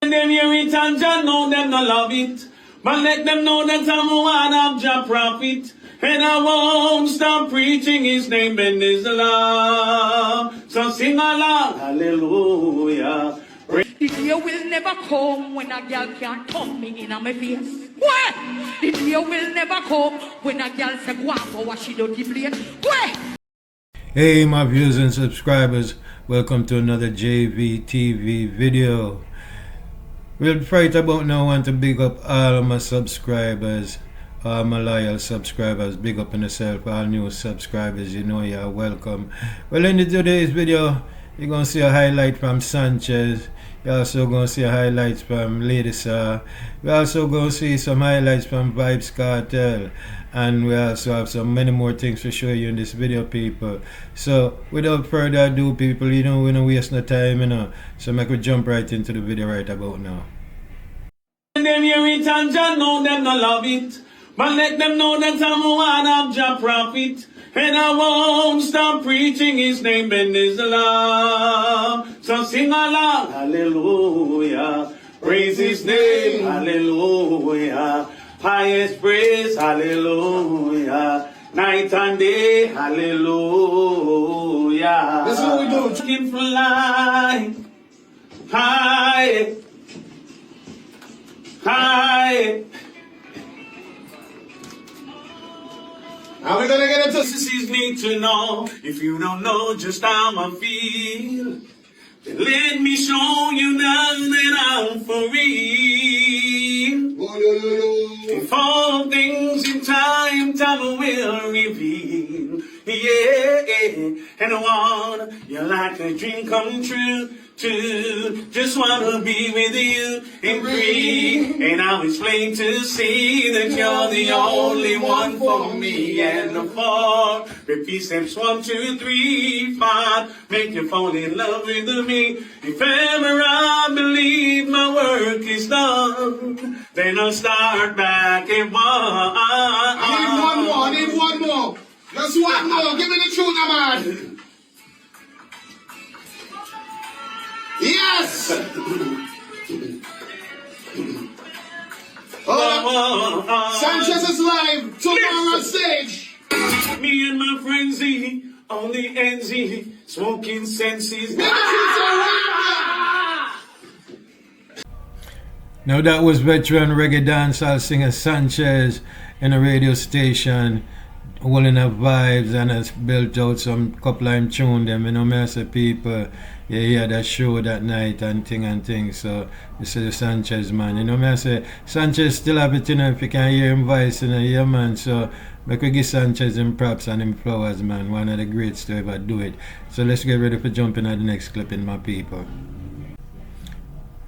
Them hear it and Jah know them no love it. But let them know that I'm one of Jah prophet. And I won't stop preaching his name and his love. So sing along, hallelujah. The day will never come when a girl can't come me in my face. What? The day will never come when a girl say go out for what she don't give place. What? Hey my viewers and subscribers, welcome to another JVTV video. Right about now I want to big up all of my subscribers, all my loyal subscribers. Big up on yourself, all new subscribers, you know you're welcome. Well, in today's video you're going to see a highlight from Sanchez. You're also going to see highlights from Lady Saw. We're also going to see some highlights from Vybz Kartel. And we also have so many more things to show you in this video, people. So without further ado, people, you know we don't waste no time, you know. So I could jump right into the video right about now. Them hear it and Jah know them no love it. But let them know that I'm one of Jah prophet. And I won't stop preaching his name and his love. So sing along, hallelujah. Praise his name, hallelujah. Highest praise, hallelujah. Night and day, hallelujah. That's what we do. Can fly high, high. How we gonna get into Sisters need to know, if you don't know just how I feel, then let me show you now that I'm for real. If all things in time will reveal. Yeah, and I want you like a dream come true. Just wanna be with you and breathe. And I'll explain to see that you're the only one for me. And the 4 repeat steps 1, 2, 3, 5. Make you fall in love with me. If ever I believe my work is done, then I'll start back at 1. I need one more. Just one more. Give me the tune, man. Yes! Sanchez is live tomorrow on stage. Me and my friends on the NZ, smoking senses. Now that was veteran reggae dancehall singer Sanchez in a radio station, holding up vibes, and has built out some couple of tune them, you know, me I say people, you hear that show that night and thing. So you see the Sanchez man, you know, me I say Sanchez still have it, you know, if you can hear him voice, you know, yeah man. So we could give Sanchez him props and him flowers, man. One of the greats to ever do it. So let's get ready for jumping at the next clip in my people.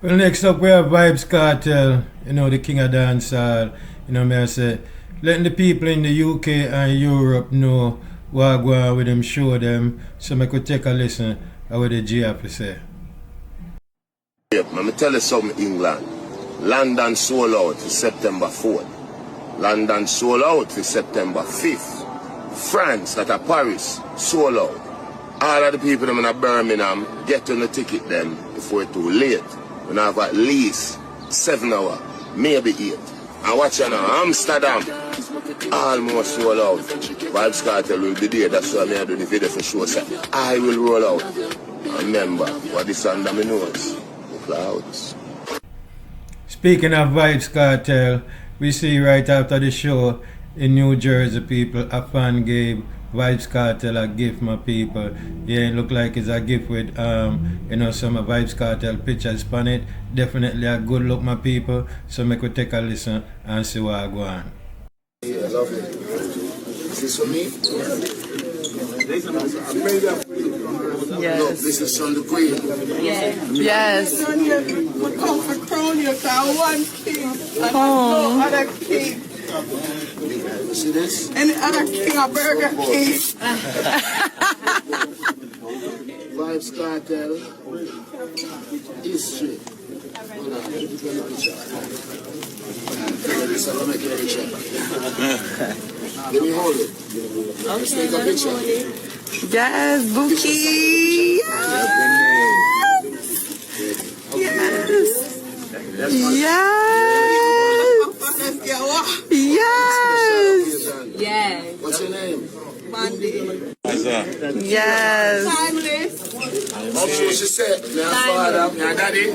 Well, next up we have Vybz Kartel, you know, the king of dancehall. You know, me I say, letting the people in the UK and Europe know what go on with them, show them, so I could take a listen at what the G have to say. Let me tell you something, England. London sold out for September 4th. London sold out for September 5th. France, that are Paris, sold out. All of the people them in Birmingham get on the ticket them before it's too late. We have at least 7 hours, maybe 8. And watch you now, Amsterdam, almost sold out. Vybz Kartel will be there, that's why I do the video for sure. So I will roll out. And remember, what is under my nose? The clouds. Speaking of Vybz Kartel, we see right after the show in New Jersey, people, a fan gave Vybz Kartel a gift, my people. Yeah, it look like it's a gift with you know, some of Vybz Kartel pictures on it. Definitely a good look, my people. So make we take a listen and see what I go on. Yeah, love it. Is this for me? Yes. No, this is from the Queen. Yes. We come for crown you, cause one king and Oh. no other king. You see this? Any other king a Burger King. Vybz Kartel. History. Hold on, let me get a picture. This is how I make a picture. Let me hold it. Let's take a picture. Yes, Bookie. Yes. Let's get what? Yes. Yes. What's your name? Mandy. Yes. Timeless. Also, she said, my father, my daddy,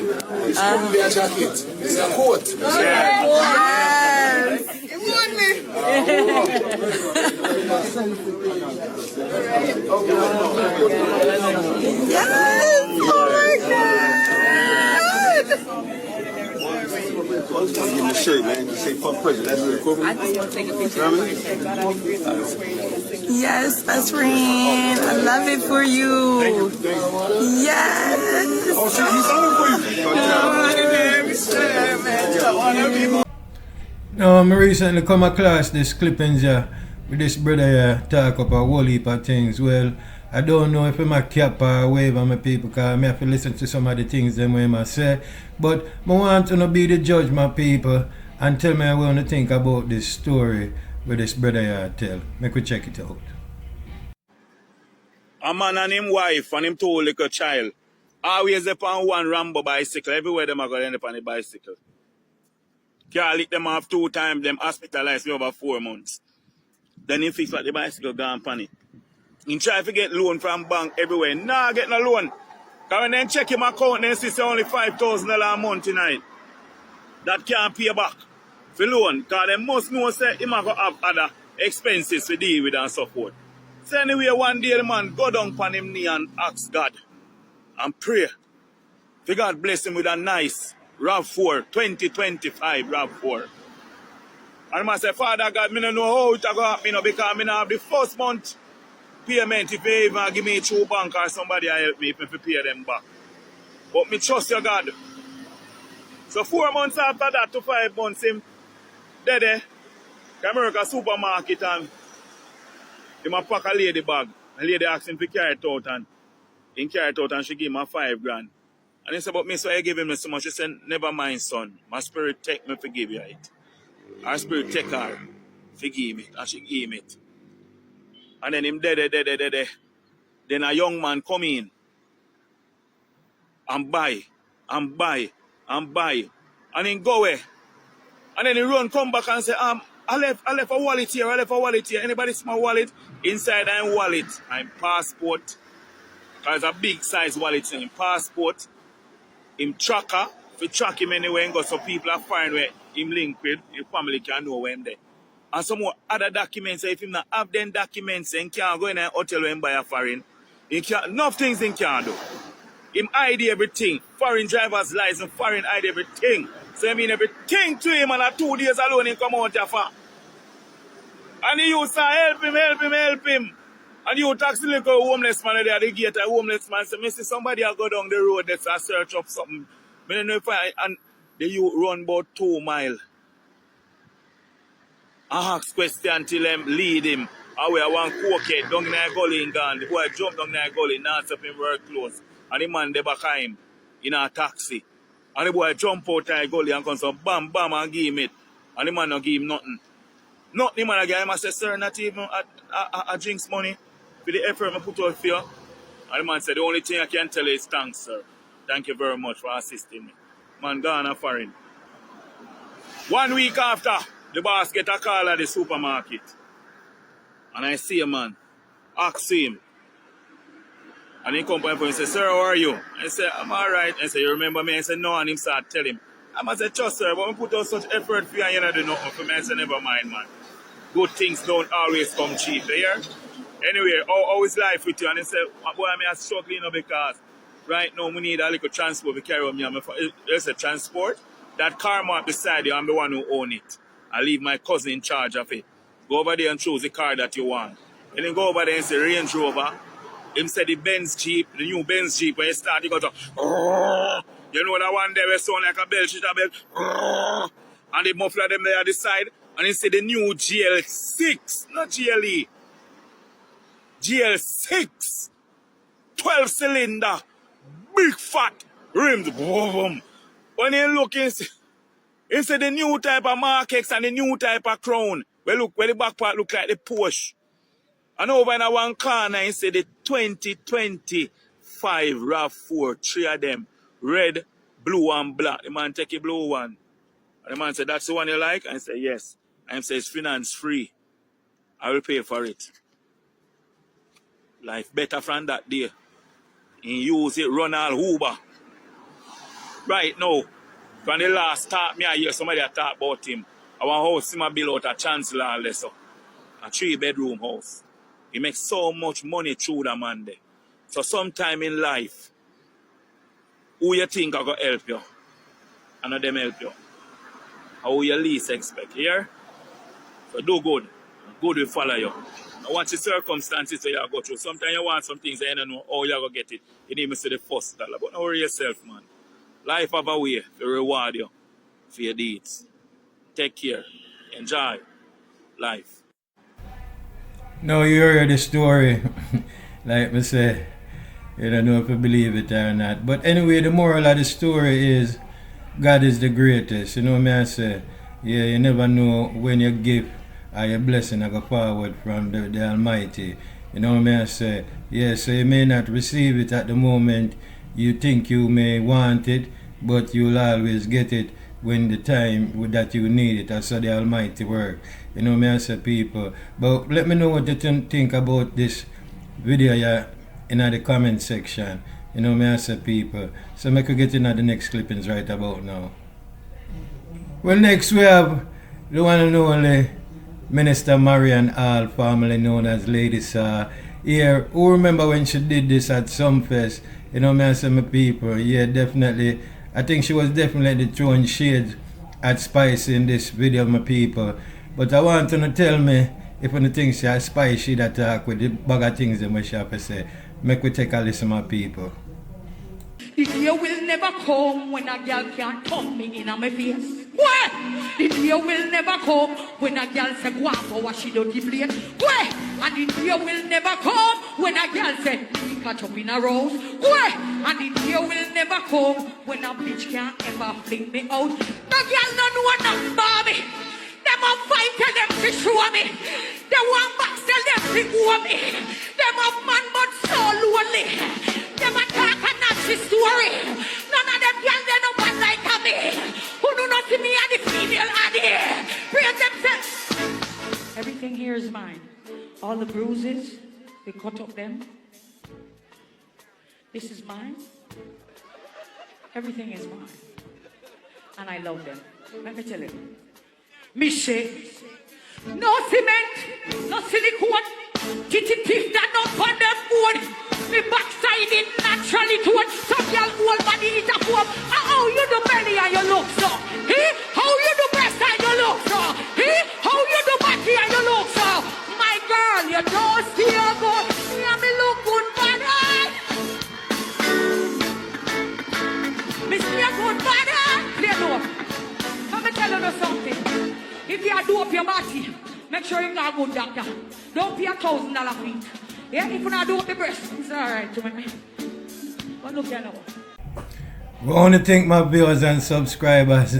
it's couldn't be a jacket. It's a coat. Yes. You want me? Yes. Oh my God. Give me a shirt, man. Just say fuck president. That's the equivalent. I just want to take a picture. Yes, best friend. I love it for you. Yes. Oh, shit, he's on for you. I recently come across this clippings here with this brother here talk up a whole heap of things. Well, I don't know if I'm a cap or wave on my people because I have to listen to some of the things them way I say. But I want to be the judge, my people, and tell me what you think about this story with this brother here tell. Make we check it out. A man and him wife and him two little child always up on one Rambo bicycle. Everywhere them are going to end up on the bicycle. Can't lick them off 2 times, them hospitalized me over 4 months. Then he fix like the bicycle gone pan it. He try to get loan from bank everywhere. Nah, get no loan. Because when they check him account, they see only $5,000 a month tonight. That can't pay back for loan. Because they must know say he might have other expenses to deal with and support. So anyway, one day the man go down on him knee and ask God and pray. For God bless him with a nice RAV4, 2025 RAV4. And the man say, Father God, I don't know how it's going to happen because I don't have the first month payment if you even give me a true bank or somebody help me if I pay them back. But me trust your God. So 4 months after that to 5 months, him dead America supermarket and him a pack a lady bag. A lady asked him to carry it out and he carry it out and she give him a $5,000. And he said, but me, so I give him so much. He said, never mind, son. My spirit take me, forgive you it. Our spirit take her, forgive me. And she give him it. And then him dead. Then a young man come in and buy. And then go away. And then he run, come back and say, I left a wallet here, Anybody see my wallet? Inside I'm wallet. I'm passport. Because it's a big size wallet in passport. Him tracker, if you track him anywhere and go so people are find where him link with, your family can know where him there. And some more other documents, so if him not have them documents, he can't go in a hotel and buy a foreign. He can't, enough things he can't do. Him ID everything. Foreign driver's license, foreign ID everything. So I mean everything to him and at 2 days alone he come out here for. And he used to help him. And you taxi like a homeless man there, they get a homeless man. So, I see somebody will go down the road, that's a search of something. I don't know if and the youth run about 2 miles. I ask question till them lead him. I wear one cokehead down in the gully in Ghana. The boy jump down in the gully, dance up in work clothes. And the man they back him in a taxi. And the boy jump out of the gully and come so bam and give him it. And the man don't give him nothing. Nothing man again. I say, sir, not even a drinks money. For the effort I put out for you. And the man said, the only thing I can tell you is thanks, sir. Thank you very much for assisting me. Man, gone a foreign. 1 week after, the boss get a call at the supermarket. And I see a man. Ask him. And he come up and say, sir, how are you? I say, I'm all right. I say, you remember me? I say, no. And him start tell him. I say, trust, sir, but I put out such effort for you and you don't do nothing for me. I say, never mind, man. Good things don't always come cheap, you hear? Anyway, how is life with you? And he said, boy, I'm struggling because right now we need a little transport to carry on me. There's a transport. That car mark beside you, I'm the one who own it. I leave my cousin in charge of it. Go over there and choose the car that you want. And then go over there and say Range Rover. Him said the Benz Jeep, the new Benz Jeep, when you start, you go to, you know that one there will sound like a bell, shit a bell. And the muffler them there at the side. And he said the new GL6, not GLE. GL6, 12 cylinder, big fat rims. Boom. When you look, he said the new type of Mark X and the new type of Crown. Well, look, where the back part look like the Porsche. And over in one corner, he said the 2025 RAV4, 3 of them, red, blue and black. The man take a blue one. And the man said, that's the one you like? And I said, yes. And he said, it's finance free. I will pay for it. Life better from that day. He use it, run all Uber. Right now, from the last talk, I hear somebody talk about him. I want house him a build out a chancellor and less. A 3-bedroom house. He makes so much money through the man there. So sometime in life, who you think are going to help you? And not them help you. How you least expect, here? So do good. Good will follow you. Now watch the circumstances that you go through. Sometimes you want some things and you don't know how you're going to get it. You need to see the first dollar. But don't worry yourself, man. Life have a way to reward you for your deeds. Take care. Enjoy life. Now you heard the story. Like me say, you don't know if you believe it or not. But anyway, the moral of the story is God is the greatest. You know what I say? Yeah, you never know when you give or your blessing I go forward from the Almighty. You know what I say? Yeah, so you may not receive it at the moment you think you may want it, but you'll always get it when the time that you need it. That's how the Almighty work. You know what I say, people? But let me know what you think about this video in the comment section. You know what I say, people? So I could get into the next clippings right about now. Well, next we have the one and only Minister Marian Hall, formerly known as Lady Saw. Here, who remember when she did this at Sumfest? You know what I say, my people? Yeah, definitely. I think she was definitely throwing shades at Spicy in this video, my people. But I want you to tell me if you think she has Spicy that talk with the bag of things that she have to say. Make we take a listen, my people. The day will never come when a girl can't thump me in my face. What? The day will never come when a girl say go out for what she don't give place. What? And the day will never come when a girl say catch up in a rose. What? And the day will never come when a bitch can't ever fling me out. No girl no know nothing about me. Them a fight tell them to show me. They want back tell them to owe me. Them a man but so lonely. Them a talk and not she story. None of them girls they no bad like me. Who do not see me and the female addy. Praise themselves. Everything here is mine. All the bruises, we cut up them. This is mine. Everything is mine. And I love them. Let me tell you. Me say, no cement, no silicone, kitty teeth that don't put them food. Me backside it naturally to it. Some y'all whole body is a form. How you do belly and you look so? How you do breast and you look so? How you do body and you look so? My girl, you don't see a good. Me and me look good, bad eye. Me see a good, bad eye. Play no. Let me tell you something. If you do up your body, make sure you're not a good doctor. Don't pay $1,000 fee. Yeah, if you not do up the breast, it's alright to me. But look here now. We want to thank my viewers and subscribers.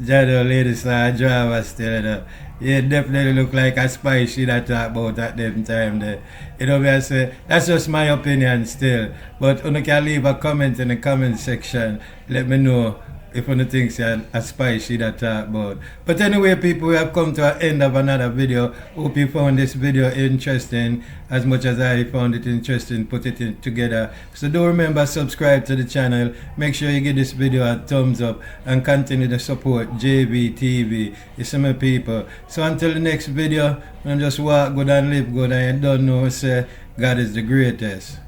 Jado, ladies, driver still. Yeah, definitely look like a spicy that talk about at them time there. You know what I say? That's just my opinion still. But you can leave a comment in the comment section. Let me know if you think a spicy that talk about. But anyway, people, we have come to the end of another video. Hope you found this video interesting as much as I found it interesting, put it together. So do remember, subscribe to the channel. Make sure you give this video a thumbs up and continue to support JVTV. You see my people. So until the next video, just walk good and live good, and you don't know, say God is the greatest.